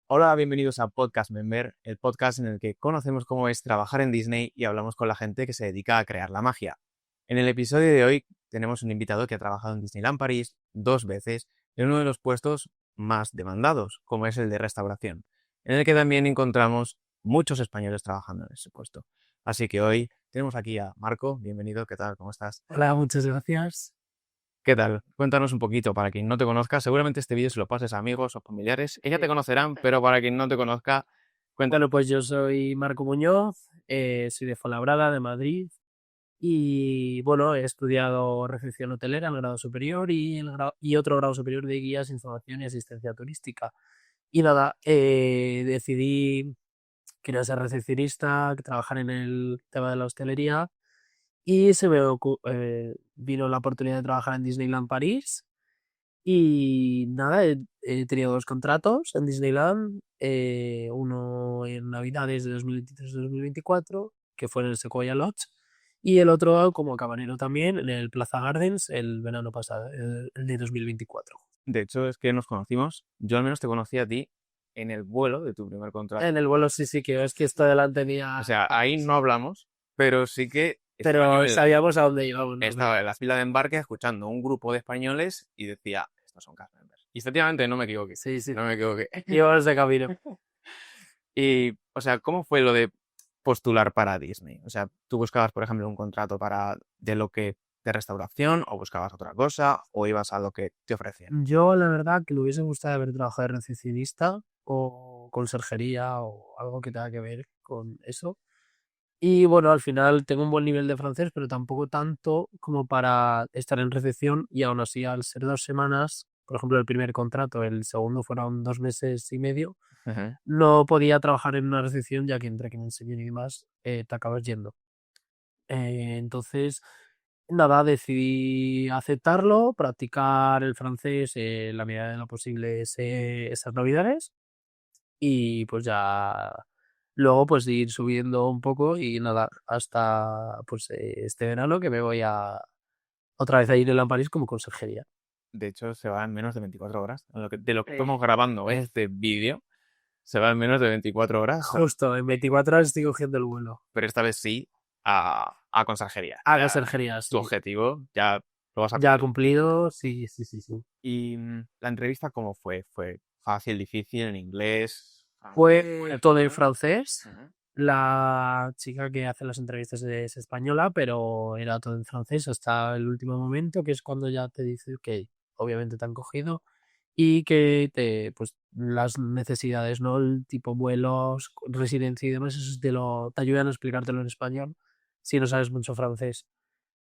Hola, bienvenidos a Podcast Member, el podcast en el que conocemos cómo es trabajar en Disney y hablamos con la gente que se dedica a crear la magia. En el episodio de hoy tenemos un invitado que ha trabajado en Disneyland París 2 veces en uno de los puestos más demandados, como es el de restauración, en el que también encontramos muchos españoles trabajando en ese puesto. Así que hoy tenemos aquí a Marco. Bienvenido, ¿qué tal? ¿Cómo estás? Hola, muchas gracias. ¿Qué tal? Cuéntanos un poquito, para quien no te conozca, seguramente este vídeo se lo pases a amigos o familiares. Ellos te conocerán, pero para quien no te conozca, cuéntanos. Bueno, pues yo soy Marco Muñoz, soy de Fuenlabrada, de Madrid, y bueno, he estudiado recepción hotelera en el grado superior y otro grado superior de guías, información y asistencia turística. Y nada, decidí, quería ser recepcionista, trabajar en el tema de la hostelería, y vino la oportunidad de trabajar en Disneyland París. Y nada, he tenido 2 contratos en Disneyland, uno en Navidades de 2023-2024, que fue en el Sequoia Lodge, y el otro como camarero también en el Plaza Gardens el verano pasado, el de 2024. De hecho, es que nos conocimos, yo al menos te conocí a ti en el vuelo de tu primer contrato. En el vuelo sí, que es que esto delante mía, O sea, ahí no hablamos, pero sí que pero sabíamos a dónde íbamos, ¿no? estaba en la fila de embarque escuchando un grupo de españoles y decía, estos son cast members. Y efectivamente no me equivoqué, Sí, no me equivoqué. íbamos de camino. Y, o sea, ¿cómo fue lo de postular para Disney? O sea, ¿tú buscabas, por ejemplo, un contrato de restauración o buscabas otra cosa o ibas a lo que te ofrecían? Yo, la verdad, que me hubiese gustado haber trabajado de recepcionista o conserjería o algo que tenga que ver con eso. Y bueno, al final tengo un buen nivel de francés, pero tampoco tanto como para estar en recepción, y aún así, al ser 2 semanas, por ejemplo, el primer contrato, el segundo fueron 2 meses y medio, Ujú. no podía trabajar en una recepción, ya que entre que me enseñan y demás, te acabas yendo. Entonces, nada, decidí aceptarlo, practicar el francés en la medida de lo posible esas navidades, y pues ya luego pues ir subiendo un poco y nada, hasta pues este verano, que me voy a otra vez a ir en París como conserjería. De hecho, se va en menos de 24 horas. De lo que estamos Eh, grabando este vídeo, se va en menos de 24 horas, Justo, en 24 horas estoy cogiendo el vuelo. pero esta vez sí a conserjería. A Ya, conserjería, tu sí. objetivo ya lo vas a Ya cumplir. cumplido, sí, sí, sí, sí. ¿Y la entrevista cómo fue? ¿Fue fácil, difícil, en inglés? Fue todo en francés. Ujú. La chica que hace las entrevistas es española, pero era todo en francés hasta el último momento, que es cuando ya te dice que obviamente te han cogido y que pues las necesidades, ¿no? El tipo vuelos, residencia y demás, eso te ayudan a explicártelo en español si no sabes mucho francés.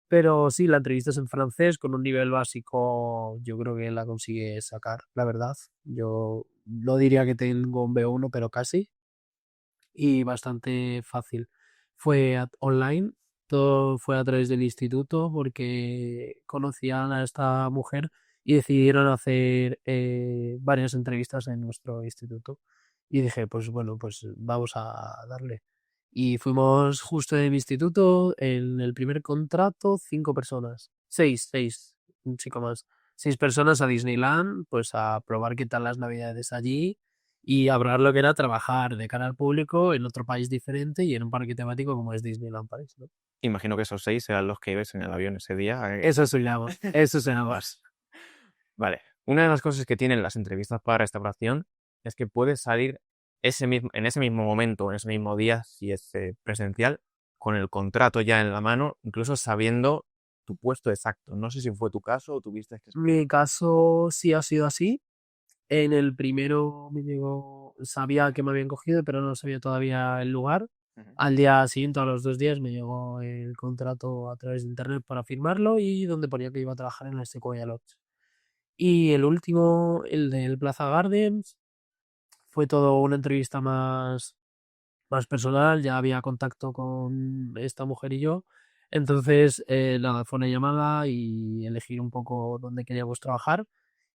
Pero sí, la entrevista es en francés con un nivel básico, yo creo que la consigue sacar, la verdad. Yo no diría que tengo un B1, pero casi, y bastante fácil. Fue online, todo fue a través del instituto porque conocían a esta mujer y decidieron hacer varias entrevistas en nuestro instituto. Y dije, pues bueno, pues vamos a darle. Y fuimos justo en mi instituto, en el primer contrato, 5 personas. Seis, un chico más. 6 personas a Disneyland, pues a probar qué tal las navidades allí y hablar lo que era trabajar de cara al público en otro país diferente y en un parque temático como es Disneyland París, ¿no? Imagino que esos 6 eran los que ibas en el avión ese día. Eso soñamos, eso soñamos. Vale. Una de las cosas que tienen las entrevistas para restauración es que puedes salir en ese mismo momento, en ese mismo día, si es presencial, con el contrato ya en la mano, incluso sabiendo tu puesto exacto. No sé si fue tu caso o tuviste que... Mi caso sí ha sido así. En el primero me llegó, sabía que me habían cogido, pero no sabía todavía el lugar. Ujú. Al día siguiente, a los 2 días, me llegó el contrato a través de internet para firmarlo y donde ponía que iba a trabajar en el Sequoia Lodge. Y el último, el del Plaza Gardens, fue todo una entrevista más personal, ya había contacto con esta mujer y yo. Entonces, nada, fue una llamada y elegir un poco dónde queríamos trabajar.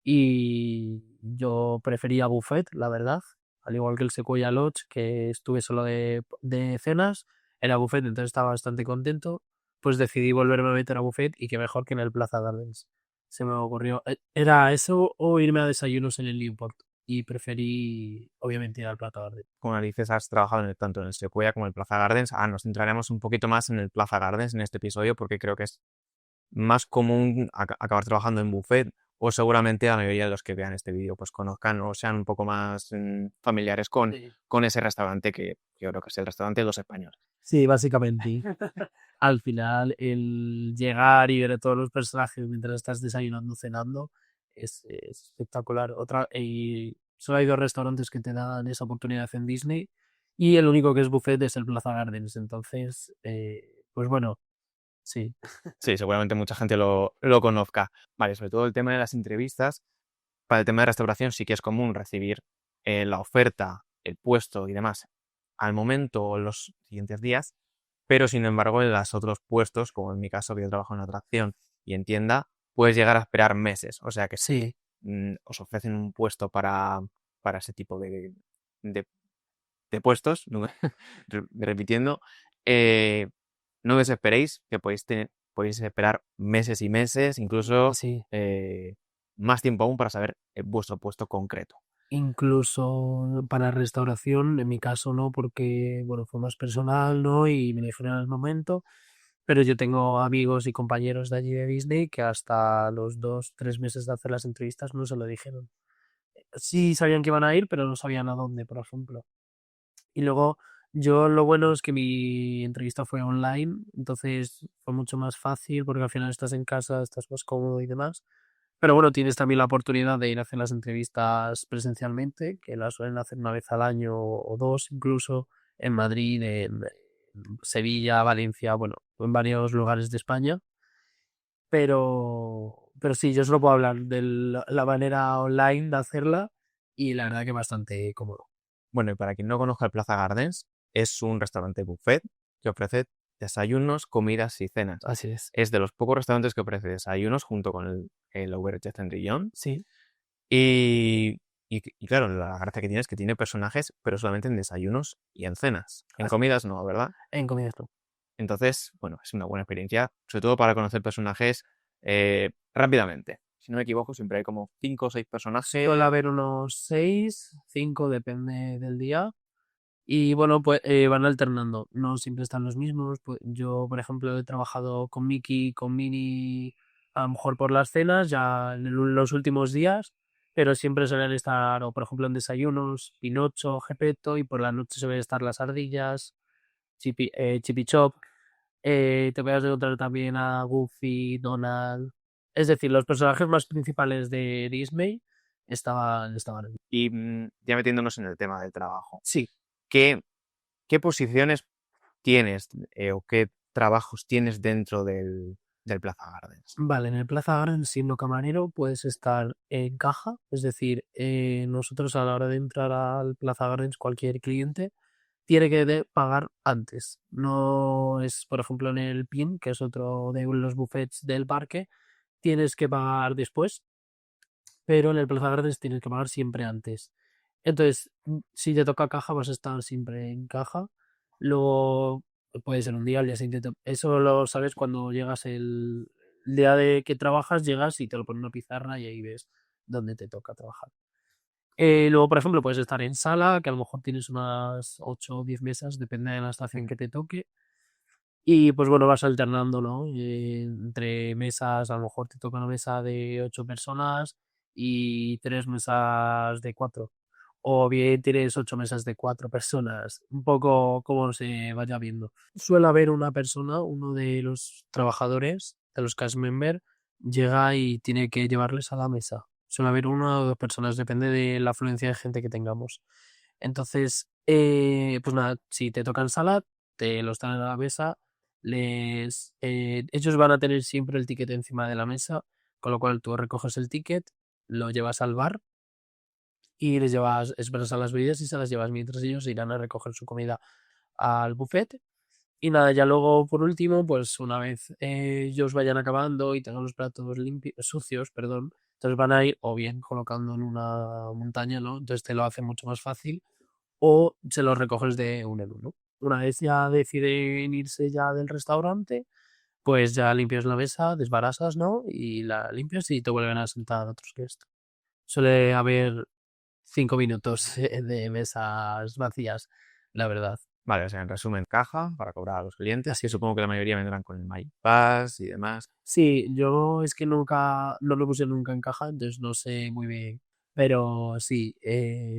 Y yo prefería buffet, la verdad, al igual que el Sequoia Lodge, que estuve solo de cenas, era buffet, entonces estaba bastante contento. Pues decidí volverme a meter a buffet y qué mejor que en el Plaza Gardens. se me ocurrió. Era eso o irme a desayunos en el Newport. Y preferí, obviamente, ir al Plaza Garden. Como dices, has trabajado tanto en el Sequoia como en el Plaza Gardens. Nos centraremos un poquito más en el Plaza Gardens en este episodio porque creo que es más común acabar trabajando en buffet o seguramente la mayoría de los que vean este vídeo pues conozcan o sean un poco más familiares Sí. con ese restaurante que yo creo que es el restaurante de los españoles. Sí, básicamente. Al final, el llegar y ver a todos los personajes mientras estás desayunando, cenando, es espectacular. Y solo hay 2 restaurantes que te dan esa oportunidad en Disney y el único que es buffet es el Plaza Gardens. Entonces, pues bueno, sí. Sí, seguramente mucha gente lo conozca. Vale, sobre todo el tema de las entrevistas. Para el tema de restauración sí que es común recibir la oferta, el puesto y demás al momento o los siguientes días, pero sin embargo en los otros puestos, como en mi caso que yo trabajo en atracción y en tienda, puedes llegar a esperar meses. O sea que si Sí, os ofrecen un puesto para ese tipo de, de puestos, repitiendo, eh, no desesperéis, que podéis esperar meses y meses, incluso sí. más tiempo aún para saber vuestro puesto concreto. Incluso para restauración, en mi caso no, porque bueno, fue más personal, ¿no? Y me dijeron en el momento. Pero yo tengo amigos y compañeros de allí de Disney que hasta los 2, 3 meses de hacer las entrevistas no se lo dijeron. Sí sabían que iban a ir, pero no sabían a dónde, por ejemplo. Y luego yo lo bueno es que mi entrevista fue online, entonces fue mucho más fácil porque al final estás en casa, estás más cómodo y demás. Pero bueno, tienes también la oportunidad de ir a hacer las entrevistas presencialmente, que las suelen hacer una vez al año o 2 incluso, en Madrid, en Sevilla, Valencia, bueno, en varios lugares de España. Pero sí, yo solo puedo hablar de la manera online de hacerla y la verdad que bastante cómodo. Bueno, y para quien no conozca el Plaza Gardens, es un restaurante buffet que ofrece desayunos, comidas y cenas. Así es. Es de los pocos restaurantes que ofrece desayunos junto con el Auberge Centrillón. Sí, Y claro, la gracia que tiene es que tiene personajes, pero solamente en desayunos y en cenas. En así comidas es. no, ¿verdad? En comidas no. Entonces, bueno, es una buena experiencia, sobre todo para conocer personajes rápidamente. Si no me equivoco, siempre hay como 5 o 6 Suele personajes. haber unos 6, 5, depende del día. Y bueno, pues van alternando, no siempre están los mismos. Pues, yo, por ejemplo, he trabajado con Mickey, con Minnie, a lo mejor por las cenas, ya en los últimos días, pero siempre suelen estar, o por ejemplo, en desayunos, Pinocho, Gepetto, y por la noche suelen estar las ardillas, Chippy Chop. Te voy a encontrar también a Goofy, Donald. Es decir, los personajes más principales de Disney estaban allí. Y ya metiéndonos en el tema del trabajo, Sí. ¿qué, qué posiciones tienes o qué trabajos tienes dentro del Plaza Gardens? Vale, en el Plaza Gran, siendo camarero, puedes estar en caja, es decir, nosotros a la hora de entrar al Plaza Gardens, cualquier cliente tiene que pagar antes. No es, por ejemplo, en el PIN, que es otro de los buffets del parque, tienes que pagar después, pero en el Plaza Gardens tienes que pagar siempre antes. Entonces, si te toca caja, vas a estar siempre en caja. Luego puede ser un día, al día siguiente. Eso lo sabes cuando llegas el día de que trabajas, llegas y te lo ponen en una pizarra y ahí ves dónde te toca trabajar. Luego, por ejemplo, puedes estar en sala, que a lo mejor tienes unas 8 o 10 mesas, depende de la estación que te toque. Y pues bueno, vas alternando, ¿no? Entre mesas, a lo mejor te toca una mesa de 8 personas y 3 mesas de 4. O bien tienes 8 mesas de 4 personas. Un poco como se vaya viendo. Suele haber una persona, uno de los trabajadores, de los cast member, llega y tiene que llevarles a la mesa. Suele haber una o 2 personas, depende de la afluencia de gente que tengamos. Entonces, pues nada, si te tocan sala, te los traen a la mesa. Ellos van a tener siempre el ticket encima de la mesa, con lo cual tú recoges el ticket, lo llevas al bar y les llevas, esperas a las bebidas y se las llevas mientras ellos irán a recoger su comida al buffet. Y nada, ya luego por último, pues una vez ellos vayan acabando y tengan los platos limpios, sucios, perdón, entonces van a ir o bien colocando en una montaña, ¿no? Entonces te lo hace mucho más fácil o se los recoges de uno en uno. Una vez ya deciden irse ya del restaurante, pues ya limpias la mesa, desbarasas, ¿no? Y la limpias y te vuelven a sentar otros guests. Suele haber 5 minutos de mesas vacías, la verdad. Vale, o sea, en resumen, caja para cobrar a los clientes, y supongo que la mayoría vendrán con el Magic Pass y demás. Sí, yo es que nunca, no lo puse nunca en caja, entonces no sé muy bien. Pero sí,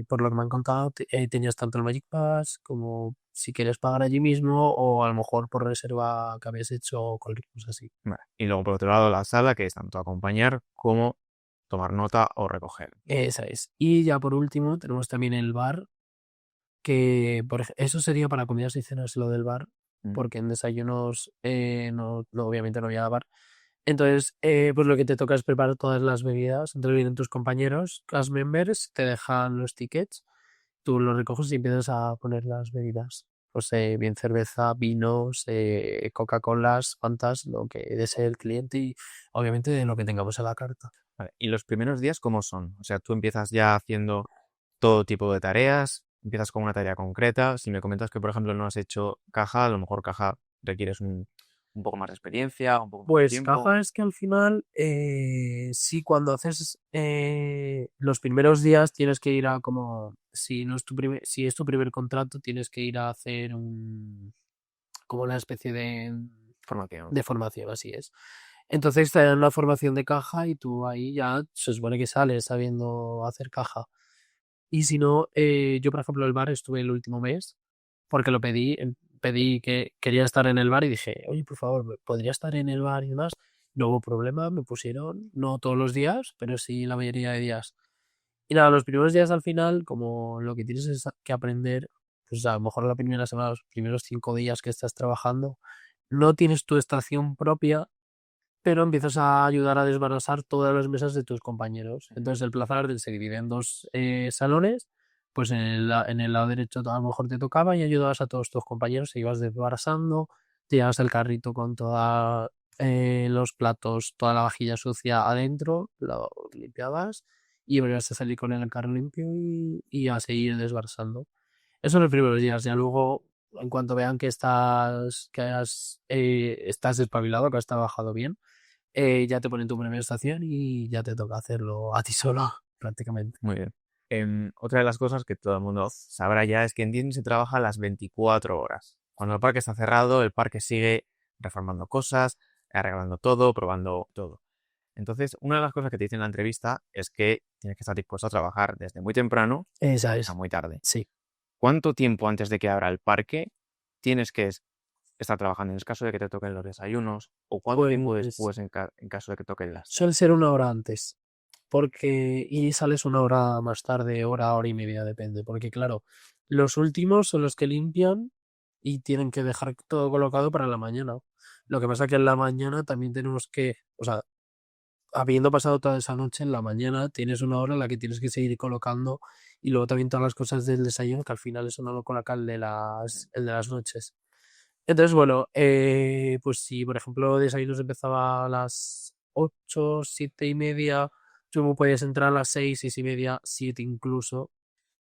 por lo que me han contado, tenías tanto el Magic Pass como si quieres pagar allí mismo o a lo mejor por reserva que habías hecho o cualquier cosa así. Vale. Y luego, por otro lado, la sala, que es tanto acompañar como tomar nota o recoger. Esa es. Y ya por último tenemos también el bar, que eso sería para comidas y cenas lo del bar, Mm. porque en desayunos obviamente no había bar. Entonces, pues lo que te toca es preparar todas las bebidas. Entonces vienen tus compañeros, cast members, te dejan los tickets, tú los recoges y empiezas a poner las bebidas. Pues bien cerveza, vinos, Coca-Colas, Fantas, lo que desee el cliente y obviamente de lo que tengamos en la carta. Vale. ¿Y los primeros días cómo son? O sea, tú empiezas ya haciendo todo tipo de tareas, empiezas con una tarea concreta. Si me comentas que, por ejemplo, no has hecho caja, a lo mejor caja requieres un poco más de experiencia, un poco más de Pues tiempo. caja es que al final, sí, cuando haces los primeros días tienes que ir a como, si no es si es tu primer contrato, tienes que ir a hacer como una especie Formación. de formación, así es. Entonces te dan una formación de caja y tú ahí ya se supone que sales sabiendo hacer caja. Y si no, yo por ejemplo el bar estuve el último mes porque lo pedí que quería estar en el bar y dije, oye, por favor, ¿podría estar en el bar y demás? No hubo problema, me pusieron, no todos los días, pero sí la mayoría de días. Y nada, los primeros días al final, como lo que tienes es que aprender, pues a lo mejor la primera semana, los primeros 5 días que estás trabajando, no tienes tu estación propia, pero empiezas a ayudar a desbarasar todas las mesas de tus compañeros. Entonces el Plaza Arden se divide en dos salones, pues en el lado derecho a lo mejor te tocaba y ayudabas a todos tus compañeros, se ibas desbarasando, te llevas el carrito con todos los platos, toda la vajilla sucia adentro, lo limpiabas y volvías a salir con el carro limpio y a seguir desbarasando. Eso en los primeros días, ya luego, en cuanto vean que estás despabilado, que has trabajado bien, ya te ponen tu primera estación y ya te toca hacerlo a ti solo, prácticamente. Muy bien. Otra de las cosas que todo el mundo sabrá ya es que en Disney se trabaja las 24 horas. Cuando el parque está cerrado, el parque sigue reformando cosas, arreglando todo, probando todo. Entonces, una de las cosas que te dicen en la entrevista es que tienes que estar dispuesto a trabajar desde muy temprano Esa a es, muy tarde. sí. ¿Cuánto tiempo antes de que abra el parque tienes que estar trabajando en el caso de que te toquen los desayunos? ¿O cuánto tiempo Pues después en caso de que toquen las suele cenas? ser una hora antes, y sales una hora más tarde, hora y media, depende, porque claro, los últimos son los que limpian y tienen que dejar todo colocado para la mañana. Lo que pasa que en la mañana también tenemos que, o sea, habiendo pasado toda esa noche, en la mañana tienes una hora en la que tienes que seguir colocando y luego también todas las cosas del desayuno, que al final eso no lo coloca el de las noches. Entonces, bueno, pues si por ejemplo desayunos empezaba a las 8, 7:30, tú podías entrar a las 6, 6:30, 7 incluso.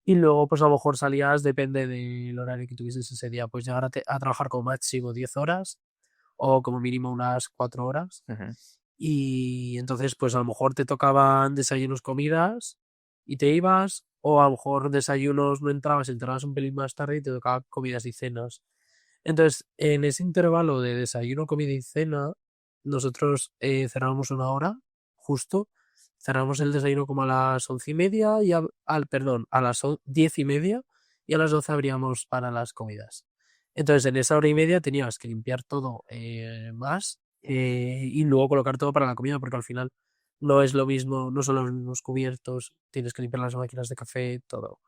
Y luego, pues a lo mejor salías, depende del horario que tuvieses ese día, pues llegar a trabajar como máximo 10 horas o como mínimo unas 4 horas. Ujú. Y entonces, pues a lo mejor te tocaban desayunos, comidas y te ibas, o a lo mejor desayunos no entrabas un pelín más tarde y te tocaban comidas y cenas. Entonces, en ese intervalo de desayuno, comida y cena, nosotros cerrábamos una hora, justo. Cerramos el desayuno como a las 11:30 y perdón, a las 10:30 y a las 12 abríamos para las comidas. Entonces, en esa hora y media tenías que limpiar todo más y luego colocar todo para la comida, porque al final no es lo mismo, no son los mismos cubiertos, tienes que limpiar las máquinas de café, todo.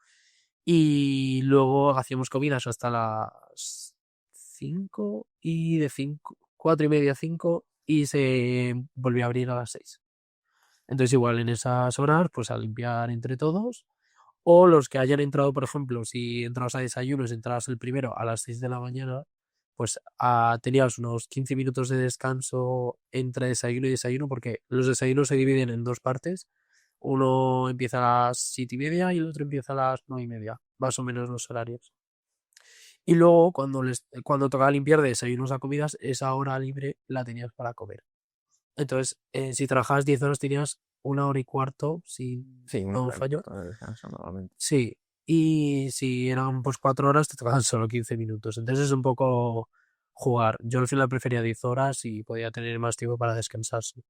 Y luego hacíamos comidas hasta las 5 y de 5, 4:30 a 5 y se volvió a abrir a las 6. Entonces igual en esas horas pues a limpiar entre todos o los que hayan entrado, por ejemplo, si entrabas a desayunos, entrabas el primero a las 6 de la mañana, pues tenías unos 15 minutos de descanso entre desayuno y desayuno porque los desayunos se dividen en dos partes. Uno empieza a las 7:30 y el otro empieza a las 9:30, más o menos los horarios. Y luego, cuando tocaba limpiar de desayunos a comidas, esa hora libre la tenías para comer. Entonces, si trabajabas 10 horas, tenías 1 hora y cuarto, si Sí, una no hora y fallo. cuarto de descanso normalmente. Sí. Y si eran pues 4 horas, te tocaban solo 15 minutos. Entonces es un poco jugar. Yo al final prefería 10 horas y podía tener más tiempo para descansar. Sí.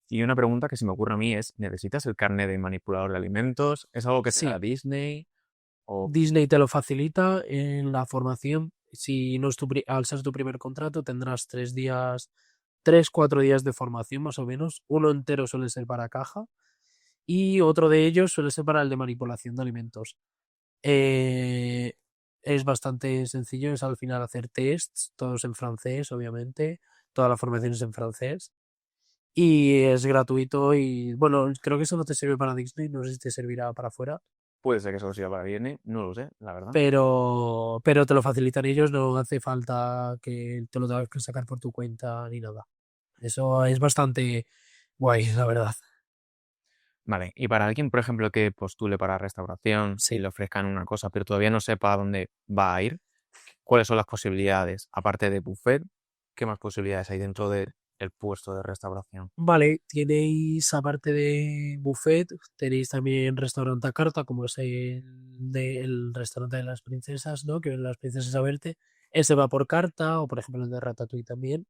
Y una pregunta que se me ocurre a mí es, ¿necesitas el carnet de manipulador de alimentos? ¿Es algo que te da Sí, Disney? O Disney te lo facilita en la formación. Si no es al ser tu primer contrato, tendrás 3 días, 3, 4 días de formación más o menos. Uno entero suele ser para caja y otro de ellos suele ser para el de manipulación de alimentos. Eh, es bastante sencillo, es al final hacer tests, todos en francés, obviamente. Toda la formación es en francés. Y es gratuito y bueno, creo que eso no te sirve para Disney, no sé si te servirá para afuera. puede ser que solo sirva para Disney, no lo sé, la verdad. Pero te lo facilitan ellos, no hace falta que te lo tengas que sacar por tu cuenta ni nada. Eso es bastante guay, la verdad. Vale, y para alguien, por ejemplo, que postule para restauración y Sí. le ofrezcan una cosa, pero todavía no sepa a dónde va a ir, ¿cuáles son las posibilidades? Aparte de buffet, ¿qué más posibilidades hay dentro del puesto de restauración? Vale, tenéis aparte de buffet, tenéis también restaurante a carta, como es el restaurante de las princesas, ¿no? Que ven las princesas a verte. Ese va por carta, o por ejemplo el de Ratatouille también.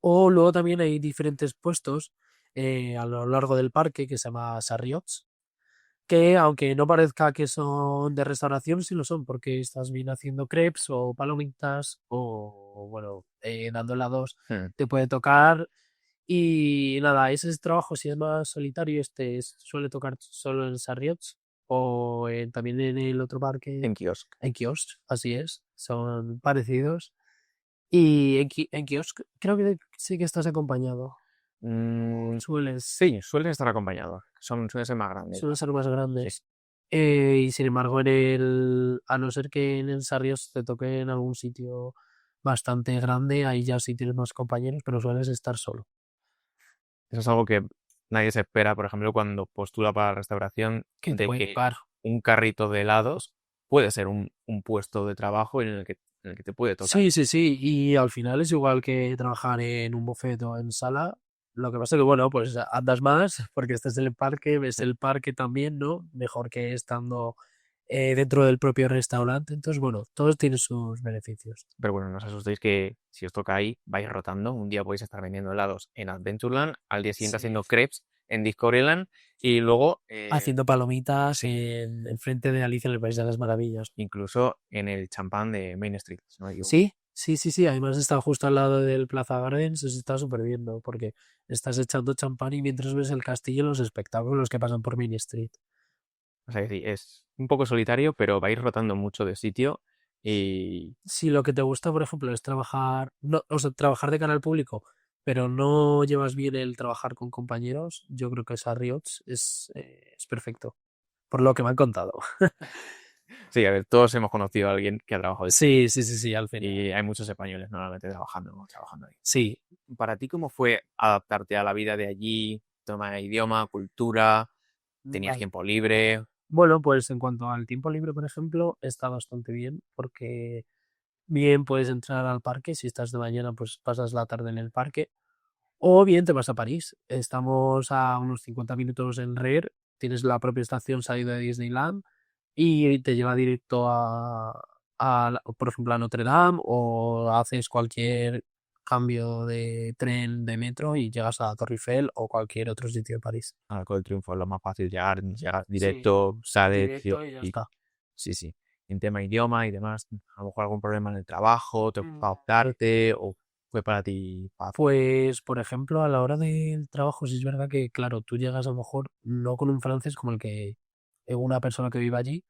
O luego también hay diferentes puestos a lo largo del parque que se llama Sarriots, que aunque no parezca que son de restauración, sí lo son, porque estás bien haciendo crepes o palomitas o bueno, dando helados, Hmm. te puede tocar. Y nada, ese es trabajo, si es más solitario, suele tocar solo en Sarriots o también en el otro parque, En kiosk. en Kiosk, así es, son parecidos. Y en Kiosk creo que sí que estás acompañado. Mm, Sueles, sí, suelen estar acompañados. Suelen ser más grandes. suelen ser más Sí. grandes. Y sin embargo, a no ser que en el Sarrios te toque en algún sitio bastante grande, ahí ya sí tienes más compañeros, pero sueles estar solo. Eso es algo que nadie se espera, por ejemplo, cuando postula para la restauración, Que te de puede que tocar. un carrito de helados puede ser un puesto de trabajo en el que te puede tocar. Sí, sí, sí. Y al final es igual que trabajar en un buffet o en sala. Lo que pasa es que, bueno, pues andas más porque estás en el parque, ves el parque también, ¿no? Mejor que estando dentro del propio restaurante. Entonces, bueno, todos tienen sus beneficios. Pero bueno, no os asustéis que si os toca ahí, vais rotando. Un día podéis estar vendiendo helados en Adventureland, al día siguiente Sí. haciendo crepes en Discoveryland y luego Haciendo palomitas sí, en frente de Alicia en el País de las Maravillas. incluso en el champán de Main Street, si no me equivoco. Sí, sí, sí, sí. Además está justo al lado del Plaza Gardens, se está súper viendo porque estás echando champán y mientras ves el castillo, los espectáculos que pasan por Main Street. O sea, que sí, es un poco solitario, pero vais rotando mucho de sitio y Si lo que te gusta, por ejemplo, es trabajar, no, o sea, trabajar de cara al público, pero no llevas bien el trabajar con compañeros, yo creo que esa Riots es perfecto, por lo que me han contado. sí, a ver, todos hemos conocido a alguien que ha trabajado ahí. Sí, sí, sí, sí, al final. Y hay muchos españoles normalmente trabajando ahí. Sí, Para ti, ¿cómo fue adaptarte a la vida de allí? Tema de idioma, cultura, tenías vale. tiempo libre. Bueno, pues en cuanto al tiempo libre, por ejemplo, está bastante bien, porque bien puedes entrar al parque, si estás de mañana, pues pasas la tarde en el parque, o bien te vas a París. Estamos a unos 50 minutos en RER, tienes la propia estación salida de Disneyland y te lleva directo por ejemplo, a Notre Dame o haces cualquier cambio de tren, de metro y llegas a la Torre Eiffel o cualquier otro sitio de París. Arco del Triunfo es lo más fácil llegar Sí, directo, sales directo y ya y está. sí, sí. En tema idioma y demás, a lo mejor algún problema en el trabajo, te Mm. costó adaptarte o fue para ti fácil. Pues, por ejemplo, a la hora del trabajo, sí es verdad que, claro, tú llegas a lo mejor no con un francés como el que una persona que vive allí.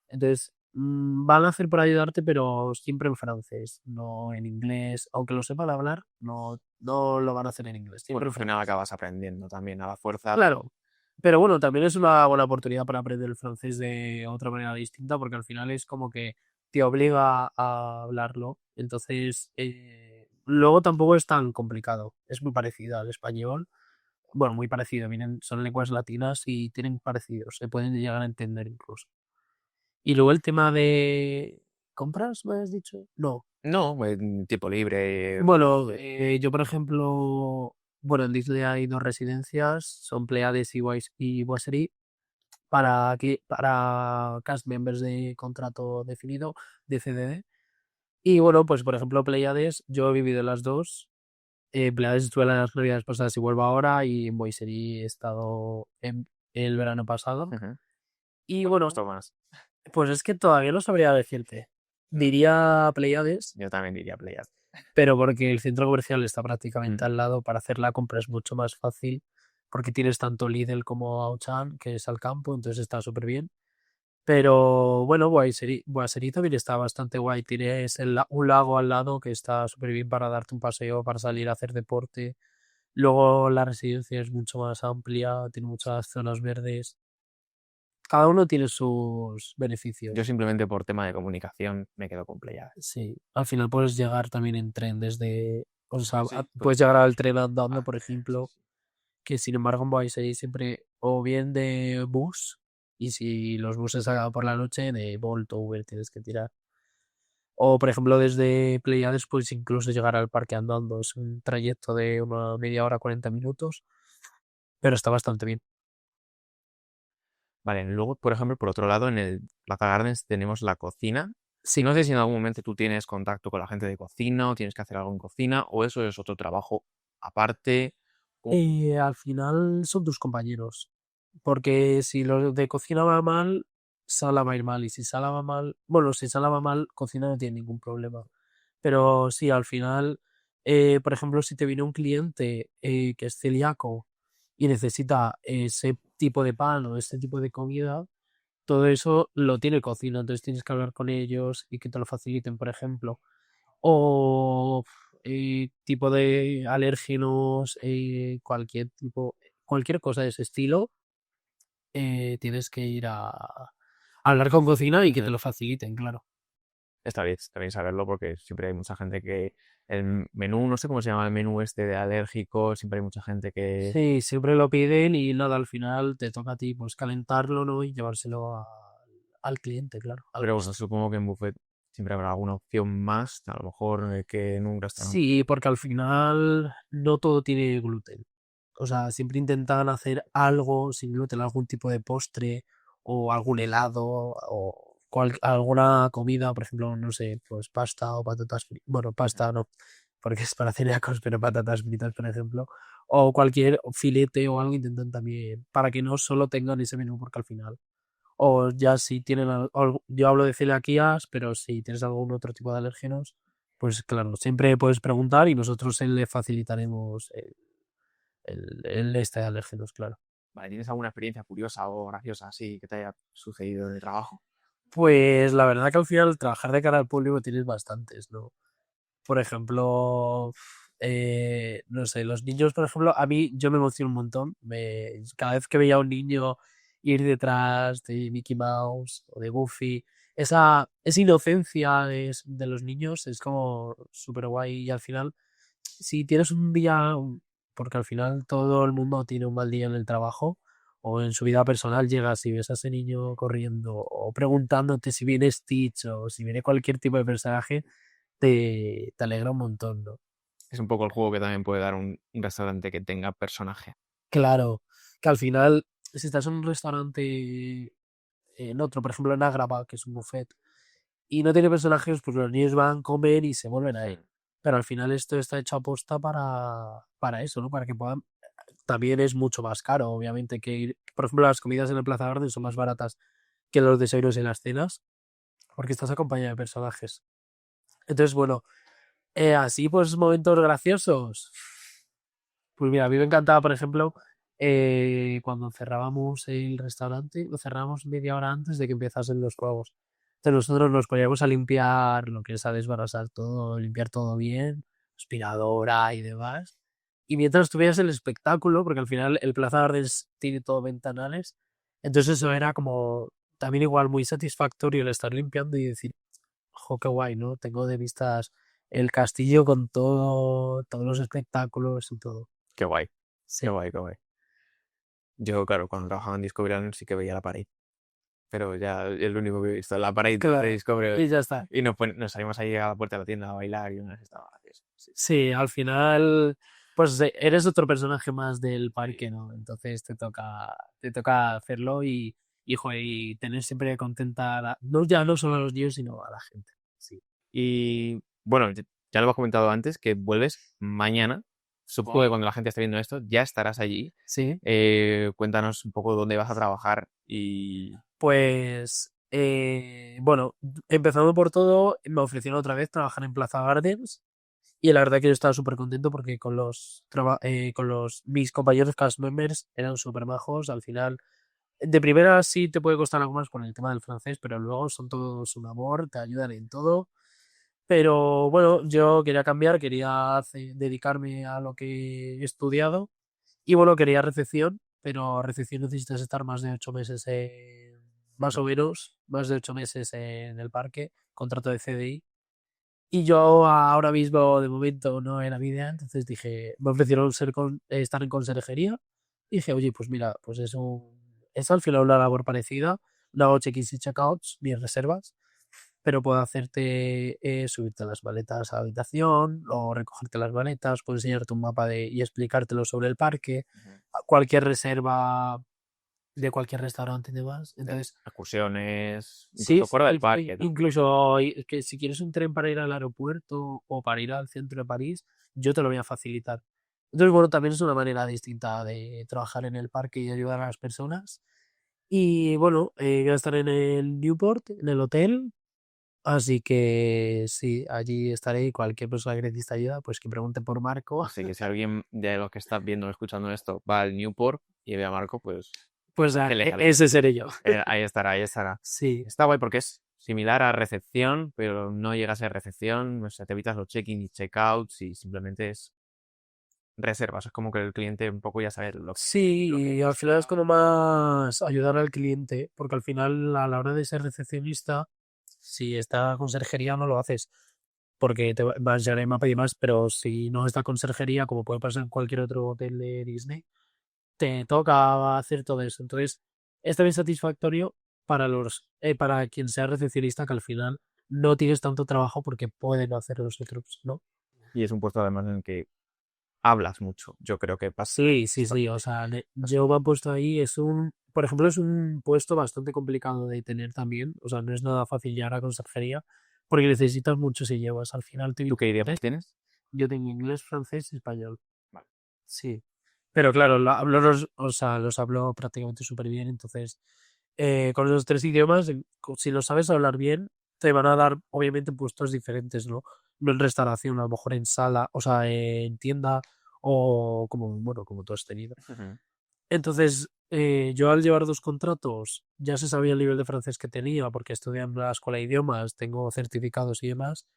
Entonces, van a hacer por ayudarte, pero siempre en francés, no en inglés. Aunque lo sepan hablar, no, no lo van a hacer en inglés, siempre Bueno, en al final francés. acabas aprendiendo también a la fuerza. Claro, pero bueno, también es una buena oportunidad para aprender el francés de otra manera distinta, porque al final es como que te obliga a hablarlo. Entonces, luego tampoco es tan complicado, es muy parecido al español. Bueno, muy parecido, son lenguas latinas y tienen parecidos, se pueden llegar a entender incluso. Y luego el tema ¿Compras, me has dicho? No. No, tiempo libre. Bueno, yo por ejemplo, bueno, en Disney hay dos residencias, son Pleiades y Boiserie, para cast members de contrato definido, de CDD. Y bueno, pues por ejemplo, Pleiades, yo he vivido en las dos. Pleiades estuve las navidades pasadas y vuelvo ahora, y en Boiserie he estado el verano pasado. Ujú. Y ¿Cuál te bueno, gustó más? pues es que todavía no sabría decirte. Diría Pleiades, Yo también diría Playas. pero porque el centro comercial está Mm. prácticamente al lado, para hacer la compra es mucho más fácil, porque tienes tanto Lidl como Auchan, que es al campo, entonces está súper bien. Pero bueno, Boiserie también está bastante guay. Tienes un lago al lado que está súper bien para darte un paseo, para salir a hacer deporte. Luego la residencia es mucho más amplia, tiene muchas zonas verdes. Cada uno tiene sus beneficios. Yo simplemente por tema de comunicación me quedo con Playas. Sí, al final puedes llegar también en tren desde, o sea, Sí, puedes llegar al tren andando, Ah, por sí, ejemplo, sí. que sin embargo en Boise siempre o bien de bus, y si los buses acaban por la noche, de Bolt o Uber tienes que tirar. O por ejemplo desde Pleiades puedes incluso llegar al parque andando, es un trayecto de una media hora, 40 minutos, pero está bastante bien. Vale, luego, por ejemplo, por otro lado, en el Plaza Gardens tenemos la cocina. Sí. No sé si en algún momento tú tienes contacto con la gente de cocina o tienes que hacer algo en cocina o eso es otro trabajo aparte. Al final son tus compañeros. Porque si lo de cocina va mal, sala va a ir mal. Y si sala va mal, bueno, si sala va mal, cocina no tiene ningún problema. Pero sí, al final, por ejemplo, si te viene un cliente que es celíaco y necesita ese tipo de pan o ese tipo de comida, todo eso lo tiene cocina. Entonces tienes que hablar con ellos y que te lo faciliten, por ejemplo. O tipo de alérgenos, cualquier cosa de ese estilo, tienes que ir a hablar con cocina y que te Ujú. lo faciliten, claro. Está bien saberlo porque siempre hay mucha gente que el menú, no sé cómo se llama el menú este de alérgicos, siempre hay mucha gente que... Sí, siempre lo piden y nada, al final te toca a ti pues calentarlo, ¿no? Y llevárselo al cliente, claro, al Pero bueno, gusto. supongo que en buffet siempre habrá alguna opción más, a lo mejor que en un restaurante. Sí, porque al final no todo tiene gluten. O sea, siempre intentan hacer algo sin gluten, algún tipo de postre o algún helado o alguna comida, por ejemplo, no sé, pues pasta o patatas fritas. Bueno, pasta no, porque es para celíacos, pero patatas fritas, por ejemplo. O cualquier filete o algo intentan también, para que no solo tengan ese menú, porque al final. O ya si tienen, yo hablo de celiaquías, pero si tienes algún otro tipo de alérgenos, pues claro, siempre puedes preguntar y nosotros le facilitaremos el este de alérgenos, claro. Vale, ¿tienes alguna experiencia curiosa o graciosa así que te haya sucedido en el trabajo? Pues la verdad que al final trabajar de cara al público tienes bastantes, ¿no? Por ejemplo, no sé, los niños, por ejemplo, a mí yo me emociono un montón. Cada vez que veía a un niño ir detrás de Mickey Mouse o de Goofy, esa inocencia de los niños es como súper guay. Y al final, si tienes un día, porque al final todo el mundo tiene un mal día en el trabajo o en su vida personal, llegas y ves a ese niño corriendo o preguntándote si viene Stitch o si viene cualquier tipo de personaje, te alegra un montón, ¿no? Es un poco el juego que también puede dar un restaurante que tenga personaje. Claro, que al final, si estás en un restaurante, en otro, por ejemplo en Agrapa, que es un buffet, y no tiene personajes, pues los niños van, comen y se vuelven a Mm. ir. Pero al final esto está hecho aposta para eso, ¿no? Para que puedan. También es mucho más caro, obviamente, que ir. Por ejemplo, las comidas en el Plaza Garden son más baratas que los desayunos en las cenas, porque estás acompañado de personajes. Entonces, bueno, así pues momentos graciosos. Pues mira, a mí me encantaba, por ejemplo, cuando cerrábamos el restaurante, lo cerrábamos media hora antes de que empezasen los juegos. Entonces nosotros nos poníamos a limpiar lo que es a desbarasar todo, limpiar todo bien, aspiradora y demás. Y mientras tuvieras el espectáculo, porque al final el Plaza Ardes tiene todo ventanales, entonces eso era como también igual muy satisfactorio el estar limpiando y decir, jo, qué guay, ¿no? Tengo de vistas el castillo con todo, todos los espectáculos y todo. Qué guay, qué Sí. guay, qué guay. Yo, claro, cuando trabajaba en Discovery Island sí que veía la pared. pero ya es lo único que he visto. La Parade de Claro. Discovery. Y ya está. Y nos salimos ahí a la puerta de la tienda a bailar y una vez estaba gracioso. Sí. Sí, al final, pues eres otro personaje más del parque, ¿no? Entonces te toca hacerlo joder, y tener siempre contenta, no ya no solo a los niños, sino a la gente. Sí. Y bueno, ya lo hemos comentado antes, que vuelves mañana. Supongo que cuando la gente esté viendo esto ya estarás allí. Sí. Cuéntanos un poco dónde vas a trabajar y... Pues, bueno, empezando por todo, me ofrecieron otra vez trabajar en Plaza Gardens y la verdad que yo estaba súper contento porque mis compañeros cast members eran súper majos. Al final, de primera sí te puede costar algo más con el tema del francés, pero luego son todos un amor, te ayudan en todo. Pero bueno, yo quería cambiar, quería dedicarme a lo que he estudiado y bueno, quería recepción, pero recepción necesitas estar más de 8 meses más o menos, más de 8 meses en el parque, contrato de CDI. Y yo ahora mismo, de momento, no era mi idea, entonces dije, me ofrecieron estar en conserjería. Y dije, oye, pues mira, pues es al final una labor parecida. No hago check-ins y check-outs, ni reservas, pero puedo hacerte subirte las maletas a la habitación o recogerte las maletas, puedo enseñarte un mapa y explicártelo sobre el parque, cualquier reserva de cualquier restaurante y demás. Entonces, Excursiones, sí, incluso fuera del parque, ¿no? incluso que si quieres un tren para ir al aeropuerto o para ir al centro de París, yo te lo voy a facilitar. Entonces, bueno, también es una manera distinta de trabajar en el parque y ayudar a las personas. Y bueno, voy a estar en el Newport, en el hotel. Así que sí, allí estaré y cualquier persona que necesite ayuda, pues que pregunte por Marco. Así que si alguien de los que está viendo o escuchando esto va al Newport y ve a Marco, pues Pues que le jale. ese seré yo. Ahí estará, ahí estará. Sí, Está guay porque es similar a recepción, pero no llega a ser recepción. O sea, te evitas los check-in y check-outs y simplemente es reservas. Es como que el cliente un poco ya sabe lo sí, que y al final es como más ayudar al cliente, porque al final a la hora de ser recepcionista, si está conserjería no lo haces, porque te vas a llegar el mapa y demás, pero si no está conserjería, como puede pasar en cualquier otro hotel de Disney, te toca hacer todo eso. Entonces, es también satisfactorio para quien sea recepcionista, que al final no tienes tanto trabajo porque pueden hacer los otros, ¿no? Y es un puesto además en el que hablas mucho. Yo creo que pasa. Sí, o sea, yo me he puesto ahí, por ejemplo, es un puesto bastante complicado de tener también, o sea, no es nada fácil llegar a conserjería, porque necesitas muchos idiomas. Al final ¿Tú qué idea inglés, tienes? yo tengo inglés, francés y español. Vale. Sí. Pero claro, o sea, los hablo prácticamente súper bien. Entonces, con esos tres idiomas, si los sabes hablar bien, te van a dar, obviamente, puestos diferentes, ¿no? No en restauración, a lo mejor en sala, o sea, en tienda, o como, bueno, como tú has tenido. Ujú. Entonces, yo al llevar dos contratos, ya se sabía el nivel de francés que tenía, porque estudié en la escuela de idiomas, tengo certificados y demás,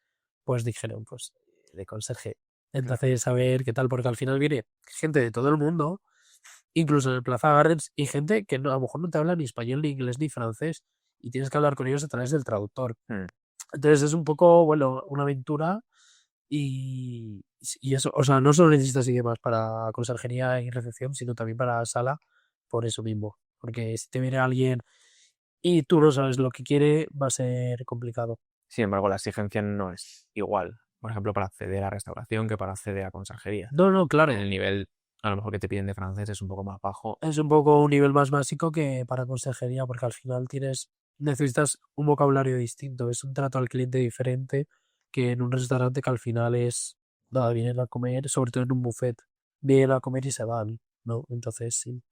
pues dijeron, pues, de conserje. Claro. Entonces, a ver qué tal, porque al final viene gente de todo el mundo, incluso en el Plaza Gardens, y gente que a lo mejor no te habla ni español, ni inglés, ni francés, y tienes que hablar con ellos a través del traductor. Mm. Entonces, es un poco, bueno, una aventura y eso, o sea, no solo necesitas idiomas para conserjería y recepción, sino también para sala, por eso mismo. Porque si te viene alguien y tú no sabes lo que quiere, va a ser complicado. Sin embargo, la exigencia no es igual, por ejemplo, para acceder a restauración que para acceder a conserjería. No, no, claro. El nivel, a lo mejor que te piden de francés es un poco más bajo. Es un poco un nivel más básico que para conserjería, porque al final necesitas un vocabulario distinto, es un trato al cliente diferente que en un restaurante que al final es, nada, vienen a comer, sobre todo en un buffet, vienen a comer y se van, ¿no? Entonces sí.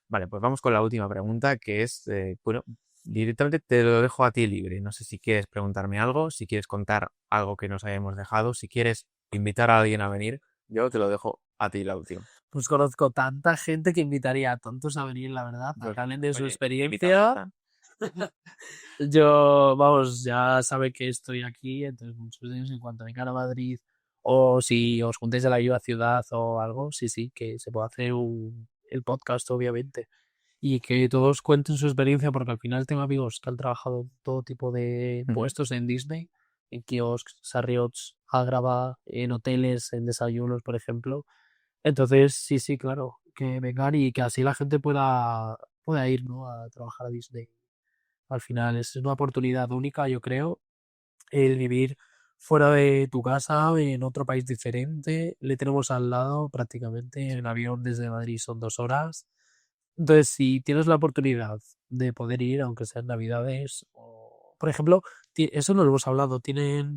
Vale, pues vamos con la última pregunta, que es, bueno, directamente te lo dejo a ti libre. No sé si quieres preguntarme algo, si quieres contar algo que nos hayamos dejado, si quieres invitar a alguien a venir, yo te lo dejo a ti la última. Pues conozco tanta gente que invitaría a tontos a venir, la verdad, a Pues, que hablen de su oye, experiencia. invitados Vamos, ya sabe que estoy aquí, entonces muchos de ellos en cuanto vengan a Madrid o si os juntéis a la misma ciudad o algo, sí, sí, que se puede hacer el podcast, obviamente. Y que todos cuenten su experiencia, porque al final tengo amigos que han trabajado en todo tipo de Ujú. puestos en Disney, en kiosks, Sarriots, Agrava, en hoteles, en desayunos, por ejemplo. Entonces, sí, sí, claro, que vengan y que así la gente pueda ir, ¿no? A trabajar a Disney Al final es una oportunidad única, yo creo, el vivir fuera de tu casa, en otro país diferente. Le tenemos al lado prácticamente. En avión desde Madrid son 2 horas. Entonces, si tienes la oportunidad de poder ir, aunque sea en Navidades, o, por ejemplo, eso no lo hemos hablado,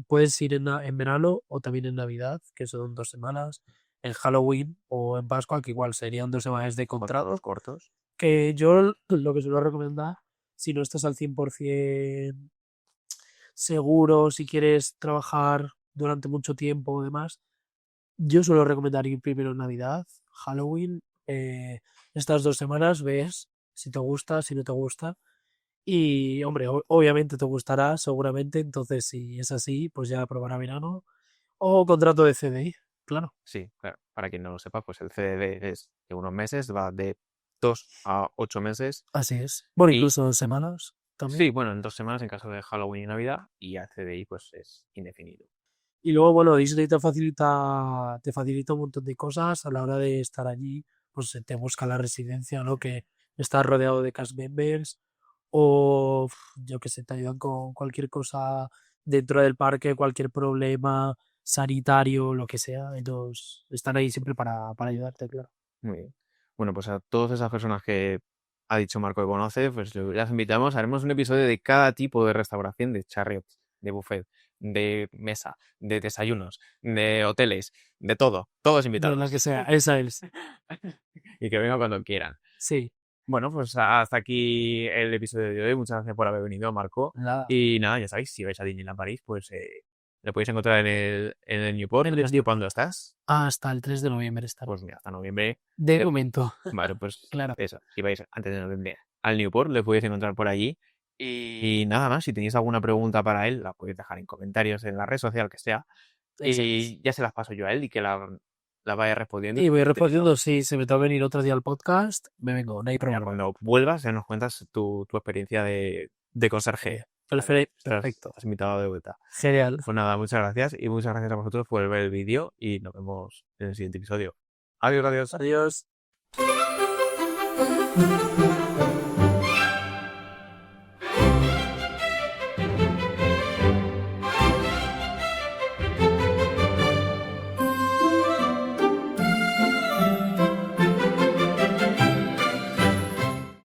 puedes ir en verano o también en Navidad, que son 2 semanas, en Halloween o en Pascua, que igual serían 2 semanas de contratos, Cortos. que yo lo que suelo recomendar, si no estás al 100% seguro, si quieres trabajar durante mucho tiempo o demás, yo suelo recomendar ir primero en Navidad, Halloween, estas 2 semanas ves si te gusta, si no te gusta. Y, hombre, obviamente te gustará, seguramente. Entonces, si es así, pues ya probará verano. O contrato de CDI, claro. Sí, claro. Para quien no lo sepa, pues el CDD es de unos meses, va de 2 a 8 meses. Así es. Bueno, Y incluso semanas también. sí, bueno, en 2 semanas en caso de Halloween y Navidad. Y el CDI, pues es indefinido. Y luego, bueno, Disney te facilita un montón de cosas a la hora de estar allí. Pues te busca la residencia, ¿no? Que estás rodeado de cast members. O yo que sé, te ayudan con cualquier cosa dentro del parque, cualquier problema sanitario, lo que sea. Ellos están ahí siempre para ayudarte, claro. Muy bien. Bueno, pues a todas esas personas que ha dicho Marco que conoce, pues las invitamos. Haremos un episodio de cada tipo de restauración, de chariot, de buffet, de mesa, de desayunos, de hoteles, de todo. Todos De la invitados. que sea, esa es. Y que vengan cuando quieran. Sí, Bueno, pues hasta aquí el episodio de hoy. Muchas gracias por haber venido, Marco. nada. Y nada, ya sabéis, si vais a Disneyland París, pues lo podéis encontrar en el Newport. En el Newport. ¿Cuándo estás? Hasta el 3 de noviembre estará. Pues mira, hasta noviembre. De momento, Vale, pues claro. eso. Si vais antes de noviembre al Newport, le podéis encontrar por allí. Y nada más, si tenéis alguna pregunta para él, la podéis dejar en comentarios en la red social que sea. Eso es. Y ya se las paso yo a él y que la vaya respondiendo. Y voy respondiendo, si se me toca venir otro día al podcast, me vengo, no hay Ya problema. cuando vuelvas, ya nos cuentas tu experiencia de conserje. Perfecto. Has invitado de vuelta. Genial. Pues nada, muchas gracias y muchas gracias a vosotros por ver el vídeo y nos vemos en el siguiente episodio. Adiós, adiós. Adiós.